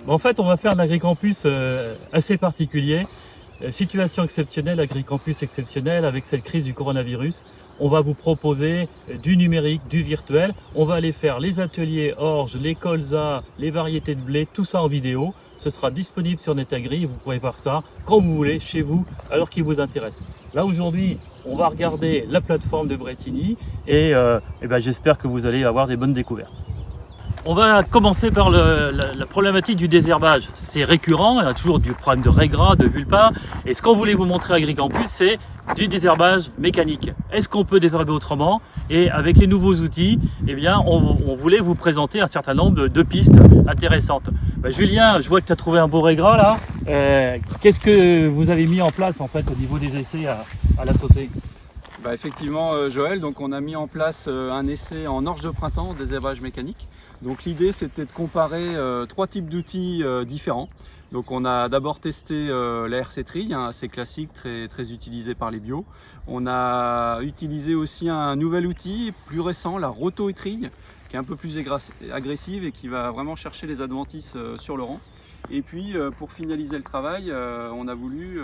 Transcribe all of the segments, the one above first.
En fait, on va faire un agricampus assez particulier. Situation exceptionnelle, agricampus exceptionnel avec cette crise du coronavirus. On va vous proposer du numérique, du virtuel. On va aller faire les ateliers orge, les colzas, les variétés de blé, tout ça en vidéo. Ce sera disponible sur Netagri. Vous pourrez voir ça quand vous voulez, chez vous, alors qu'il vous intéresse. Là aujourd'hui, on va regarder la plateforme de Bretigny et j'espère que vous allez avoir des bonnes découvertes. On va commencer par la problématique du désherbage. C'est récurrent, il y a toujours du problème de raigrats, de vulpa. Et ce qu'on voulait vous montrer à Agricampus, c'est du désherbage mécanique. Est-ce qu'on peut désherber autrement? Et avec les nouveaux outils, on voulait vous présenter un certain nombre de pistes intéressantes. Julien, je vois que tu as trouvé un beau raigras là. Qu'est-ce que vous avez mis en place en fait au niveau des essais à la Saucée? Effectivement, Joël, donc on a mis en place un essai en orge de printemps, désherbage mécanique. Donc l'idée c'était de comparer trois types d'outils différents. Donc on a d'abord testé la RC Trille, assez classique, très utilisé par les bio. On a utilisé aussi un nouvel outil plus récent, la Roto Trille, qui est un peu plus agressive et qui va vraiment chercher les adventices sur le rang. Et puis pour finaliser le travail, on a voulu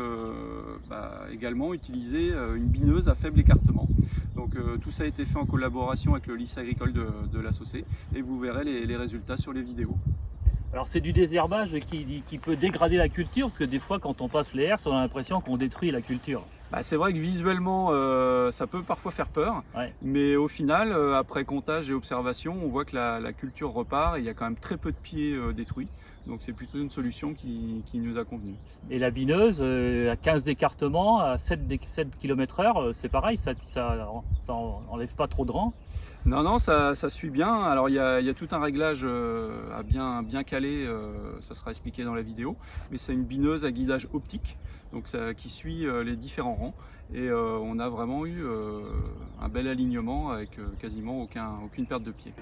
également utiliser une bineuse à faible écartement. Donc tout ça a été fait en collaboration avec le lycée agricole de la Saucée et vous verrez les résultats sur les vidéos. Alors c'est du désherbage qui peut dégrader la culture, parce que des fois quand on passe les herses, on a l'impression qu'on détruit la culture. C'est vrai que visuellement ça peut parfois faire peur, ouais. Mais au final, après comptage et observation, on voit que la culture repart et il y a quand même très peu de pieds détruits. Donc c'est plutôt une solution qui nous a convenu. Et la bineuse, à 15 d'écartement, à 7 km/h, c'est pareil, ça enlève pas trop de rang? Non, ça suit bien. Alors il y a tout un réglage à bien caler, ça sera expliqué dans la vidéo. Mais c'est une bineuse à guidage optique, donc qui suit les différents rangs. Et on a vraiment eu un bel alignement avec quasiment aucune perte de pied.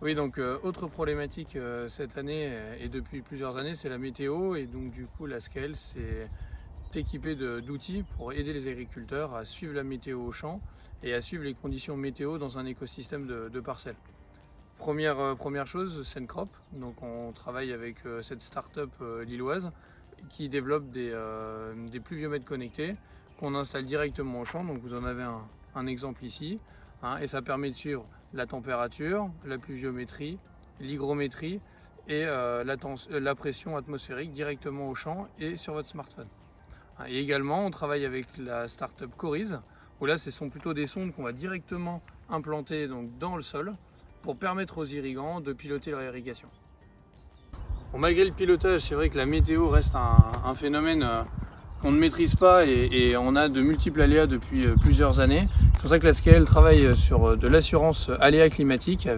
Oui, donc autre problématique cette année et depuis plusieurs années, c'est la météo. Et donc du coup, la Scale s'est équipée d'outils pour aider les agriculteurs à suivre la météo au champ et à suivre les conditions météo dans un écosystème de parcelles. Première chose, Sencrop. Donc on travaille avec cette start-up lilloise qui développe des pluviomètres connectés qu'on installe directement au champ. Donc vous en avez un exemple ici, et ça permet de suivre la température, la pluviométrie, l'hygrométrie et la pression atmosphérique directement au champ et sur votre smartphone. Et également, on travaille avec la start-up Corize, où là, ce sont plutôt des sondes qu'on va directement implanter donc, dans le sol pour permettre aux irrigants de piloter leur irrigation. Bon, malgré le pilotage, c'est vrai que la météo reste un phénomène qu'on ne maîtrise pas et on a de multiples aléas depuis plusieurs années. C'est pour ça que la Scale travaille sur de l'assurance aléas climatiques,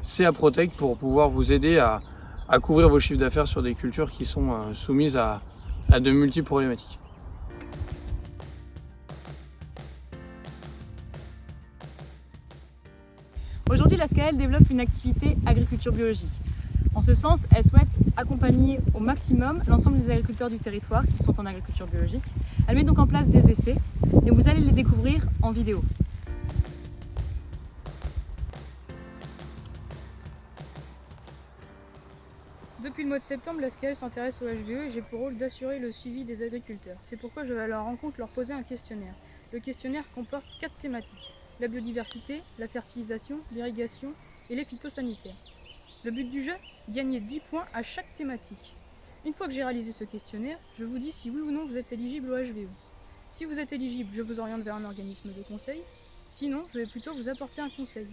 CA Protect, pour pouvoir vous aider à couvrir vos chiffres d'affaires sur des cultures qui sont soumises à de multiples problématiques. Aujourd'hui, la Scale développe une activité agriculture biologique. En ce sens, elle souhaite accompagner au maximum l'ensemble des agriculteurs du territoire qui sont en agriculture biologique. Elle met donc en place des essais et vous allez les découvrir en vidéo. Depuis le mois de septembre, la Scale s'intéresse au HVE et j'ai pour rôle d'assurer le suivi des agriculteurs. C'est pourquoi je vais à leur rencontre leur poser un questionnaire. Le questionnaire comporte 4 thématiques: la biodiversité, la fertilisation, l'irrigation et les phytosanitaires. Le but du jeu, gagner 10 points à chaque thématique. Une fois que j'ai réalisé ce questionnaire, je vous dis si oui ou non vous êtes éligible au HVE. Si vous êtes éligible, je vous oriente vers un organisme de conseil. Sinon, je vais plutôt vous apporter un conseil.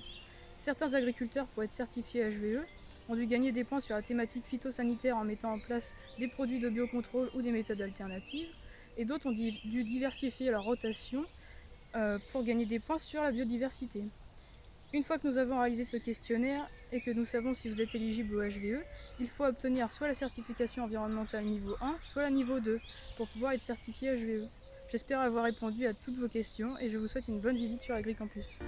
Certains agriculteurs, pour être certifiés HVE, ont dû gagner des points sur la thématique phytosanitaire en mettant en place des produits de biocontrôle ou des méthodes alternatives, et d'autres ont dû diversifier leur rotation pour gagner des points sur la biodiversité. Une fois que nous avons réalisé ce questionnaire et que nous savons si vous êtes éligible au HVE, il faut obtenir soit la certification environnementale niveau 1, soit la niveau 2 pour pouvoir être certifié HVE. J'espère avoir répondu à toutes vos questions et je vous souhaite une bonne visite sur Agricampus.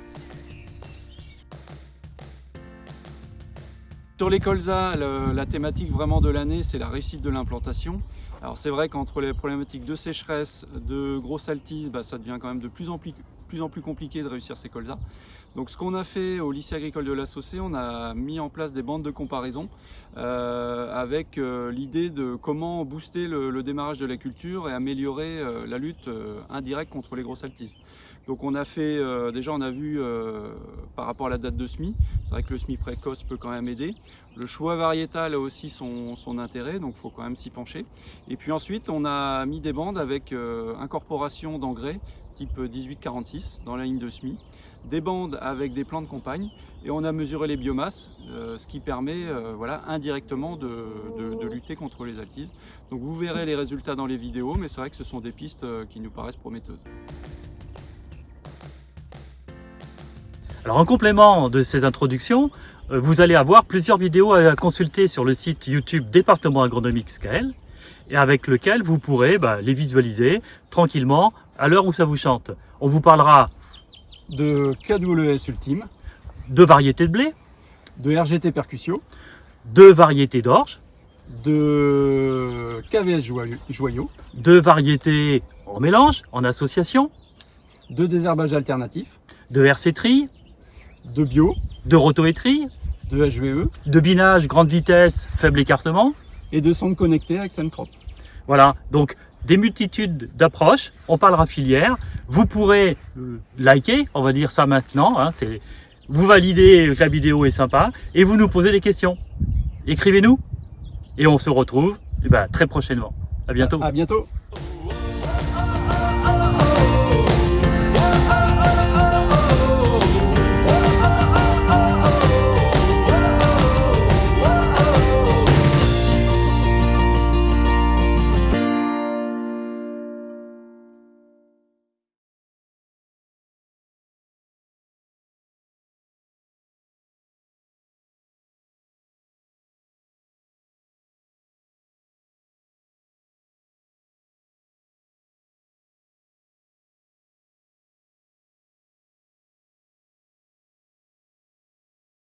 Sur les colzas, la thématique vraiment de l'année, c'est la réussite de l'implantation. Alors c'est vrai qu'entre les problématiques de sécheresse, de grosse altise, ça devient quand même de plus en plus plus en plus compliqué de réussir ces colzas. Donc ce qu'on a fait au lycée agricole de La Saussée, on a mis en place des bandes de comparaison avec l'idée de comment booster le démarrage de la culture et améliorer la lutte indirecte contre les gros saltistes. Donc on a fait, déjà on a vu par rapport à la date de semis, c'est vrai que le semis précoce peut quand même aider. Le choix variétal a aussi son intérêt, donc il faut quand même s'y pencher. Et puis ensuite on a mis des bandes avec incorporation d'engrais type 1846 dans la ligne de semis, des bandes avec des plants de campagne et on a mesuré les biomasses, ce qui permet voilà, indirectement de lutter contre les altises. Donc vous verrez les résultats dans les vidéos, mais c'est vrai que ce sont des pistes qui nous paraissent prometteuses. Alors en complément de ces introductions, vous allez avoir plusieurs vidéos à consulter sur le site YouTube Département Agronomique SKL et avec lequel vous pourrez les visualiser tranquillement à l'heure où ça vous chante. On vous parlera de KWS Ultime, de variétés de blé, de RGT Percusio, de variétés d'orge, de KVS Joyaux, de variétés en mélange, en association, de désherbage alternatif, de RC-tri, de bio, de roto-étri, de HVE, de binage grande vitesse, faible écartement et de sondes connectées avec Sencrop. Voilà, donc des multitudes d'approches, on parlera filière, vous pourrez liker, on va dire ça maintenant, hein, vous validez que la vidéo est sympa et vous nous posez des questions. Écrivez-nous et on se retrouve très prochainement. À bientôt. À bientôt.